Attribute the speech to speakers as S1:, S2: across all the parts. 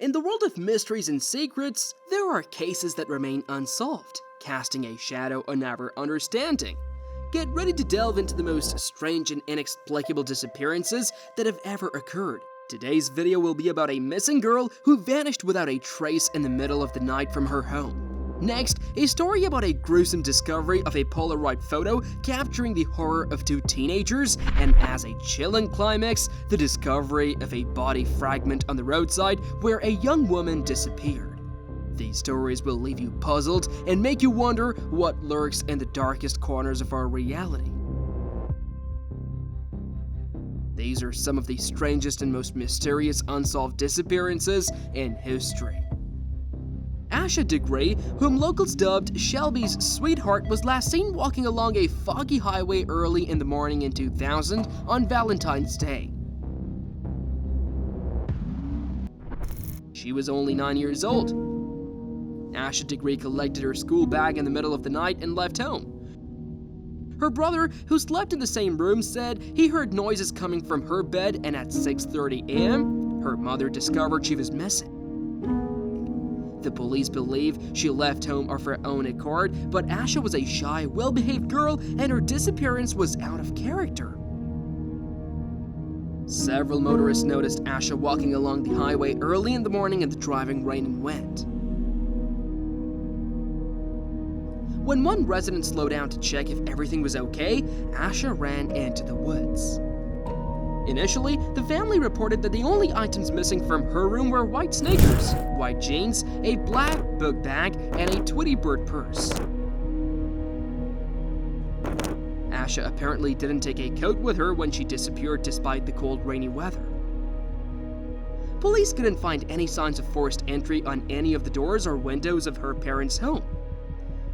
S1: In the world of mysteries and secrets, there are cases that remain unsolved, casting a shadow on our understanding. Get ready to delve into the most strange and inexplicable disappearances that have ever occurred. Today's video will be about a missing girl who vanished without a trace in the middle of the night from her home. Next, a story about a gruesome discovery of a Polaroid photo capturing the horror of two teenagers, and as a chilling climax, the discovery of a body fragment on the roadside where a young woman disappeared. These stories will leave you puzzled and make you wonder what lurks in the darkest corners of our reality. These are some of the strangest and most mysterious unsolved disappearances in history. Asha Degree, whom locals dubbed Shelby's sweetheart, was last seen walking along a foggy highway early in the morning in 2000 on Valentine's Day. She was only 9 years old. Asha Degree collected her school bag in the middle of the night and left home. Her brother, who slept in the same room, said he heard noises coming from her bed, and at 6:30 a.m., her mother discovered she was missing. The police believe she left home of her own accord, but Asha was a shy, well-behaved girl, and her disappearance was out of character. Several motorists noticed Asha walking along the highway early in the morning in the driving rain and wind. When one resident slowed down to check if everything was okay, Asha ran into the woods. Initially, the family reported that the only items missing from her room were white sneakers, white jeans, a black book bag, and a Tweety Bird purse. Asha apparently didn't take a coat with her when she disappeared despite the cold, rainy weather. Police couldn't find any signs of forced entry on any of the doors or windows of her parents' home.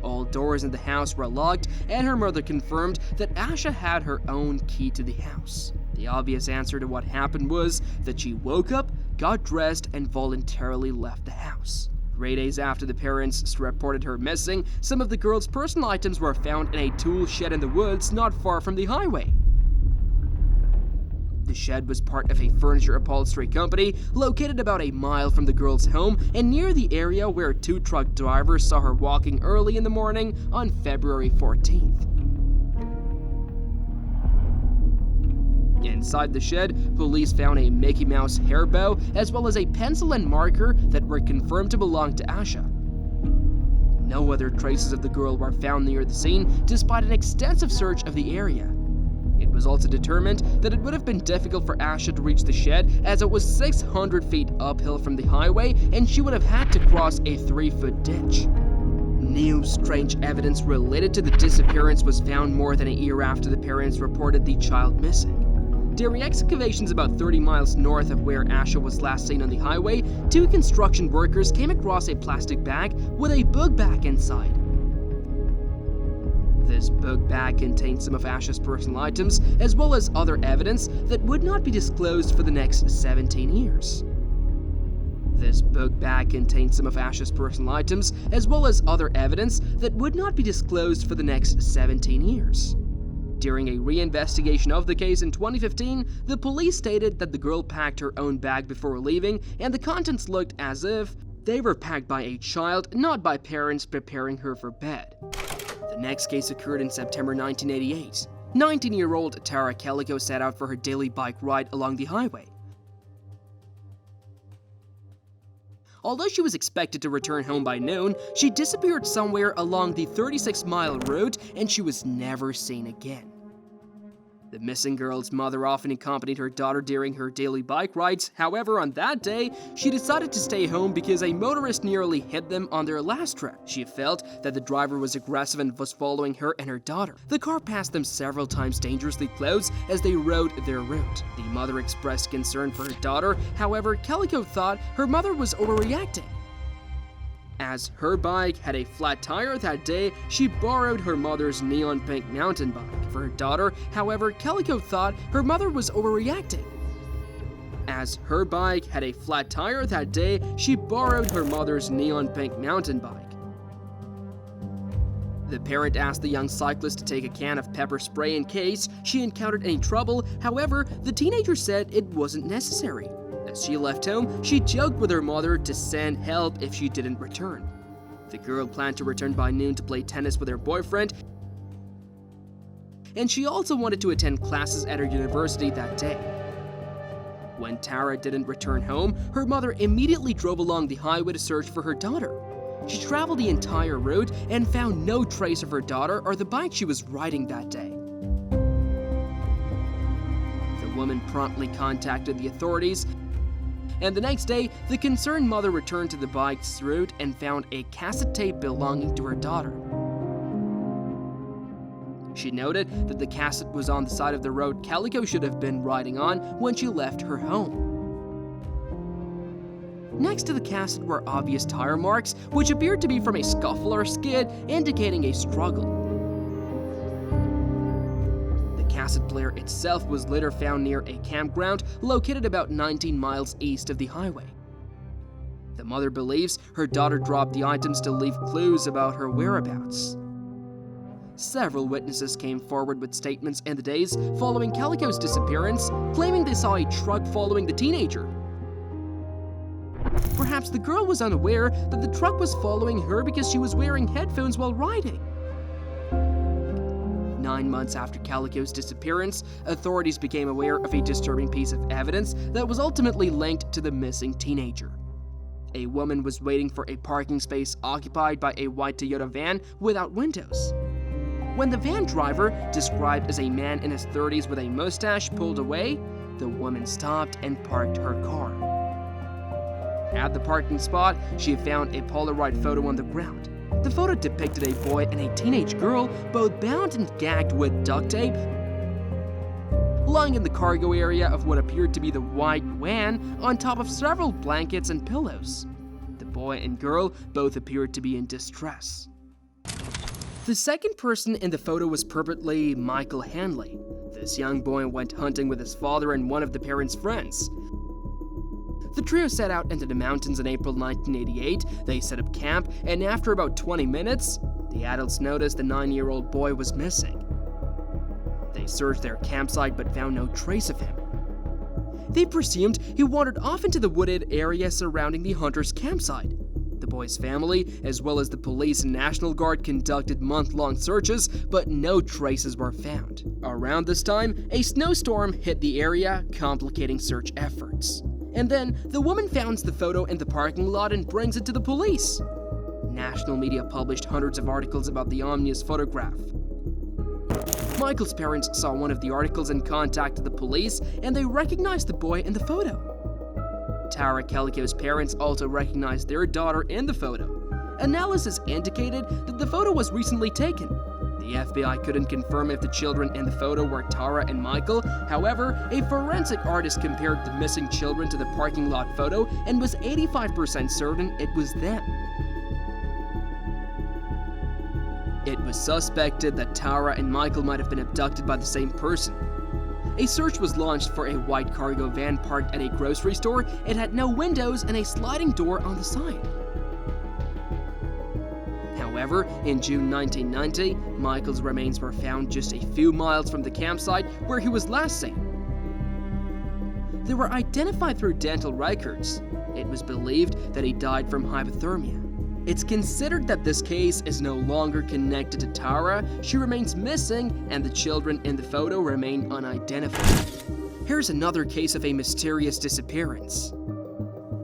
S1: All doors in the house were locked, and her mother confirmed that Asha had her own key to the house. The obvious answer to what happened was that she woke up, got dressed, and voluntarily left the house. 3 days after the parents reported her missing, some of the girl's personal items were found in a tool shed in the woods not far from the highway. The shed was part of a furniture upholstery company located about a mile from the girl's home and near the area where two truck drivers saw her walking early in the morning on February 14th. Inside the shed, police found a Mickey Mouse hair bow as well as a pencil and marker that were confirmed to belong to Asha. No other traces of the girl were found near the scene despite an extensive search of the area. It was also determined that it would have been difficult for Asha to reach the shed as it was 600 feet uphill from the highway and she would have had to cross a 3-foot ditch. New strange evidence related to the disappearance was found more than a year after the parents reported the child missing. During excavations about 30 miles north of where Asha was last seen on the highway, two construction workers came across a plastic bag with a book bag inside. This book bag contained some of Asha's personal items, as well as other evidence that would not be disclosed for the next 17 years. This book bag contained some of Asha's personal items, as well as other evidence that would not be disclosed for the next 17 years. During a reinvestigation of the case in 2015, the police stated that the girl packed her own bag before leaving, and the contents looked as if they were packed by a child, not by parents preparing her for bed. The next case occurred in September 1988. 19-year-old Tara Calico set out for her daily bike ride along the highway. Although she was expected to return home by noon, she disappeared somewhere along the 36-mile route and she was never seen again. The missing girl's mother often accompanied her daughter during her daily bike rides. However, on that day, she decided to stay home because a motorist nearly hit them on their last trip. She felt that the driver was aggressive and was following her and her daughter. The car passed them several times dangerously close as they rode their route. The mother expressed concern for her daughter. However, Calico thought her mother was overreacting. As her bike had a flat tire that day, she borrowed her mother's neon pink mountain bike. For her daughter, however, Calico thought her mother was overreacting. As her bike had a flat tire that day, she borrowed her mother's neon pink mountain bike. The parent asked the young cyclist to take a can of pepper spray in case she encountered any trouble. However, the teenager said it wasn't necessary. As she left home, she joked with her mother to send help if she didn't return. The girl planned to return by noon to play tennis with her boyfriend, and she also wanted to attend classes at her university that day. When Tara didn't return home, her mother immediately drove along the highway to search for her daughter. She traveled the entire route and found no trace of her daughter or the bike she was riding that day. The woman promptly contacted the authorities, and the next day, the concerned mother returned to the bike's route and found a cassette tape belonging to her daughter. She noted that the cassette was on the side of the road Calico should have been riding on when she left her home. Next to the cassette were obvious tire marks, which appeared to be from a scuffle or skid, indicating a struggle. The cassette player itself was later found near a campground located about 19 miles east of the highway. The mother believes her daughter dropped the items to leave clues about her whereabouts. Several witnesses came forward with statements in the days following Calico's disappearance, claiming they saw a truck following the teenager. Perhaps the girl was unaware that the truck was following her because she was wearing headphones while riding. 9 months after Calico's disappearance, authorities became aware of a disturbing piece of evidence that was ultimately linked to the missing teenager. A woman was waiting for a parking space occupied by a white Toyota van without windows. When the van driver, described as a man in his 30s with a mustache, pulled away, the woman stopped and parked her car. At the parking spot, she found a Polaroid photo on the ground. The photo depicted a boy and a teenage girl, both bound and gagged with duct tape, lying in the cargo area of what appeared to be the white van on top of several blankets and pillows. The boy and girl both appeared to be in distress. The second person in the photo was purportedly Michael Hanley. This young boy went hunting with his father and one of the parents' friends. The trio set out into the mountains in April 1988. They set up camp, and after about 20 minutes, the adults noticed the 9-year-old boy was missing. They searched their campsite but found no trace of him. They presumed he wandered off into the wooded area surrounding the hunter's campsite. The boy's family, as well as the police and National Guard, conducted month-long searches, but no traces were found. Around this time, a snowstorm hit the area, complicating search efforts. And then, the woman finds the photo in the parking lot and brings it to the police. National media published hundreds of articles about the ominous photograph. Michael's parents saw one of the articles and contacted the police, and they recognized the boy in the photo. Tara Calico's parents also recognized their daughter in the photo. Analysis indicated that the photo was recently taken. The FBI couldn't confirm if the children in the photo were Tara and Michael. However, a forensic artist compared the missing children to the parking lot photo and was 85% certain it was them. It was suspected that Tara and Michael might have been abducted by the same person. A search was launched for a white cargo van parked at a grocery store. It had no windows and a sliding door on the side. However, in June 1990, Michael's remains were found just a few miles from the campsite where he was last seen. They were identified through dental records. It was believed that he died from hypothermia. It's considered that this case is no longer connected to Tara. She remains missing, and the children in the photo remain unidentified. Here's another case of a mysterious disappearance.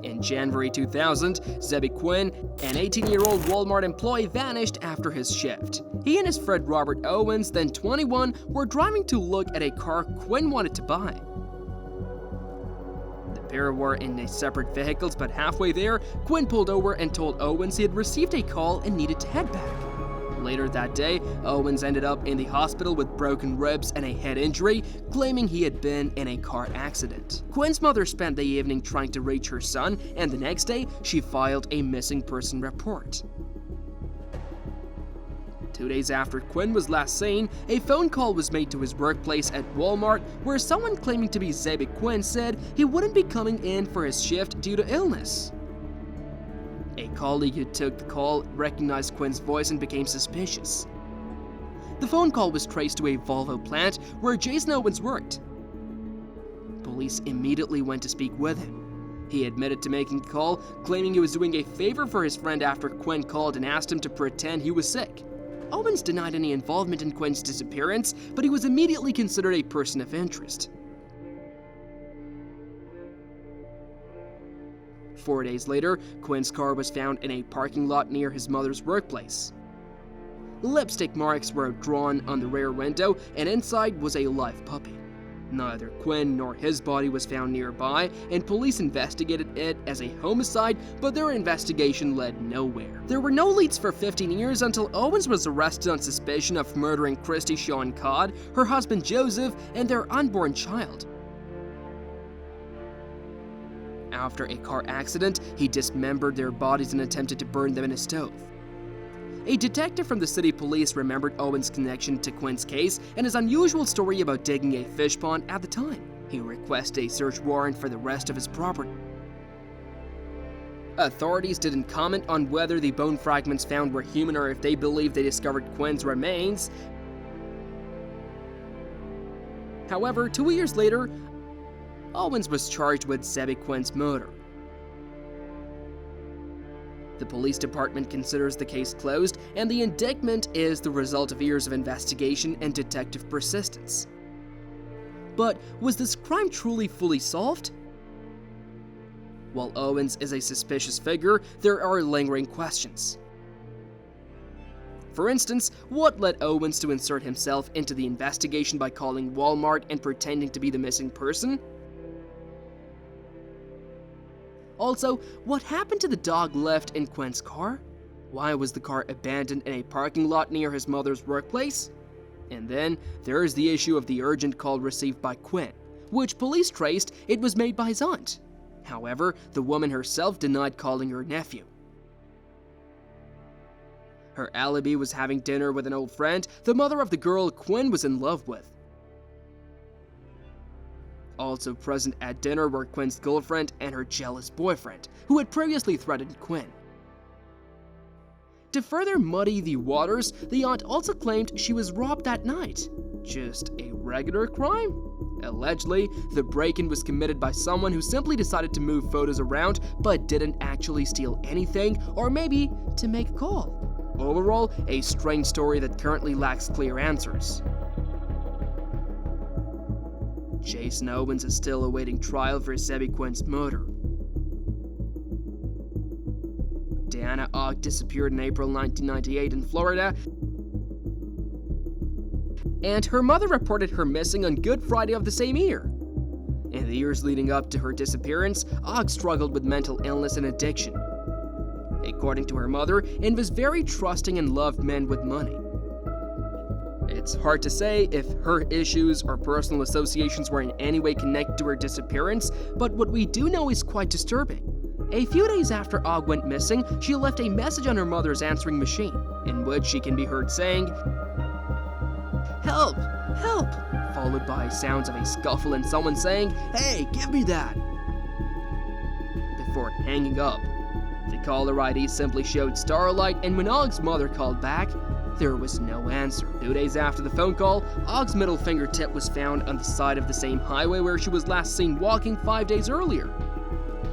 S1: In January 2000, Zebe Quinn, an 18-year-old Walmart employee, vanished after his shift. He and his friend Robert Owens, then 21, were driving to look at a car Quinn wanted to buy. The pair were in separate vehicles, but halfway there, Quinn pulled over and told Owens he had received a call and needed to head back. Later that day, Owens ended up in the hospital with broken ribs and a head injury, claiming he had been in a car accident. Quinn's mother spent the evening trying to reach her son, and the next day, she filed a missing person report. 2 days after Quinn was last seen, a phone call was made to his workplace at Walmart where someone claiming to be Zebe Quinn said he wouldn't be coming in for his shift due to illness. A colleague who took the call recognized Quinn's voice and became suspicious. The phone call was traced to a Volvo plant where Jason Owens worked. Police immediately went to speak with him. He admitted to making the call, claiming he was doing a favor for his friend after Quinn called and asked him to pretend he was sick. Owens denied any involvement in Quinn's disappearance, but he was immediately considered a person of interest. 4 days later, Quinn's car was found in a parking lot near his mother's workplace. Lipstick marks were drawn on the rear window, and inside was a live puppy. Neither Quinn nor his body was found nearby, and police investigated it as a homicide, but their investigation led nowhere. There were no leads for 15 years until Owens was arrested on suspicion of murdering Christy Shawn Codd, her husband Joseph, and their unborn child. After a car accident, he dismembered their bodies and attempted to burn them in a stove. A detective from the city police remembered Owens' connection to Quinn's case and his unusual story about digging a fish pond at the time. He requested a search warrant for the rest of his property. Authorities didn't comment on whether the bone fragments found were human or if they believed they discovered Quinn's remains. However, 2 years later, Owens was charged with Zebe Quinn's murder. The police department considers the case closed, and the indictment is the result of years of investigation and detective persistence. But was this crime truly fully solved? While Owens is a suspicious figure, there are lingering questions. For instance, what led Owens to insert himself into the investigation by calling Walmart and pretending to be the missing person? Also, what happened to the dog left in Quinn's car? Why was the car abandoned in a parking lot near his mother's workplace? And then, there is the issue of the urgent call received by Quinn, which police traced it was made by his aunt. However, the woman herself denied calling her nephew. Her alibi was having dinner with an old friend, the mother of the girl Quinn was in love with. Also present at dinner were Quinn's girlfriend and her jealous boyfriend, who had previously threatened Quinn. To further muddy the waters, the aunt also claimed she was robbed that night. Just a regular crime? Allegedly, the break-in was committed by someone who simply decided to move photos around but didn't actually steal anything, or maybe to make a call. Overall, a strange story that currently lacks clear answers. Jason Owens is still awaiting trial for Zebe Quinn's murder. Diana Ogg disappeared in April 1998 in Florida, and her mother reported her missing on Good Friday of the same year. In the years leading up to her disappearance, Ogg struggled with mental illness and addiction. According to her mother, and was very trusting and loved men with money. It's hard to say if her issues or personal associations were in any way connected to her disappearance, but what we do know is quite disturbing. A few days after Ogg went missing, she left a message on her mother's answering machine, in which she can be heard saying, "Help! Help!" followed by sounds of a scuffle and someone saying, "Hey, give me that!" Before hanging up. The caller ID simply showed Starlight, and when Ogg's mother called back, there was no answer. 2 days after the phone call, Ogg's middle fingertip was found on the side of the same highway where she was last seen walking 5 days earlier.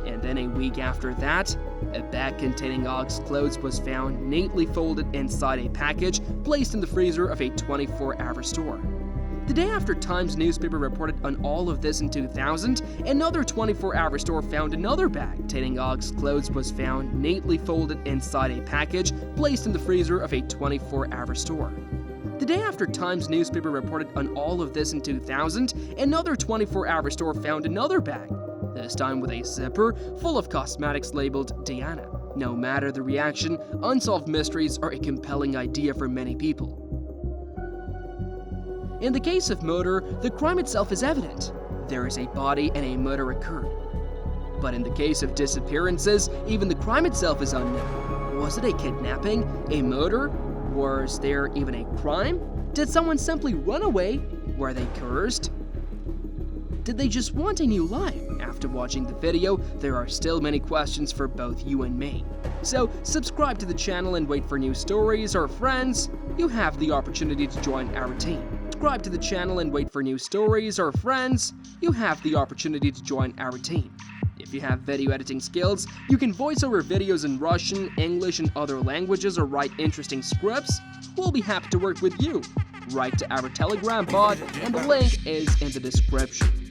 S1: And then a week after that, a bag containing Ogg's clothes was found neatly folded inside a package placed in the freezer of a 24-hour store. The day after Times newspaper reported on all of this in 2000, another 24-hour store found another bag containing Ogg's clothes was found neatly folded inside a package placed in the freezer of a 24-hour store. The day after Times newspaper reported on all of this in 2000, another 24-hour store found another bag, this time with a zipper full of cosmetics labeled Diana. No matter the reaction, unsolved mysteries are a compelling idea for many people. In the case of murder, the crime itself is evident. There is a body and a murder occurred. But in the case of disappearances, even the crime itself is unknown. Was it a kidnapping? A murder? Was there even a crime? Did someone simply run away? Were they cursed? Did they just want a new life? After watching the video, there are still many questions for both you and me. So subscribe to the channel and wait for new stories, or friends, you have the opportunity to join our team. Subscribe to the channel and wait for new stories, or friends, you have the opportunity to join our team. If you have video editing skills, you can voice over videos in Russian, English, and other languages or write interesting scripts, we'll be happy to work with you. Write to our Telegram bot, and the link is in the description.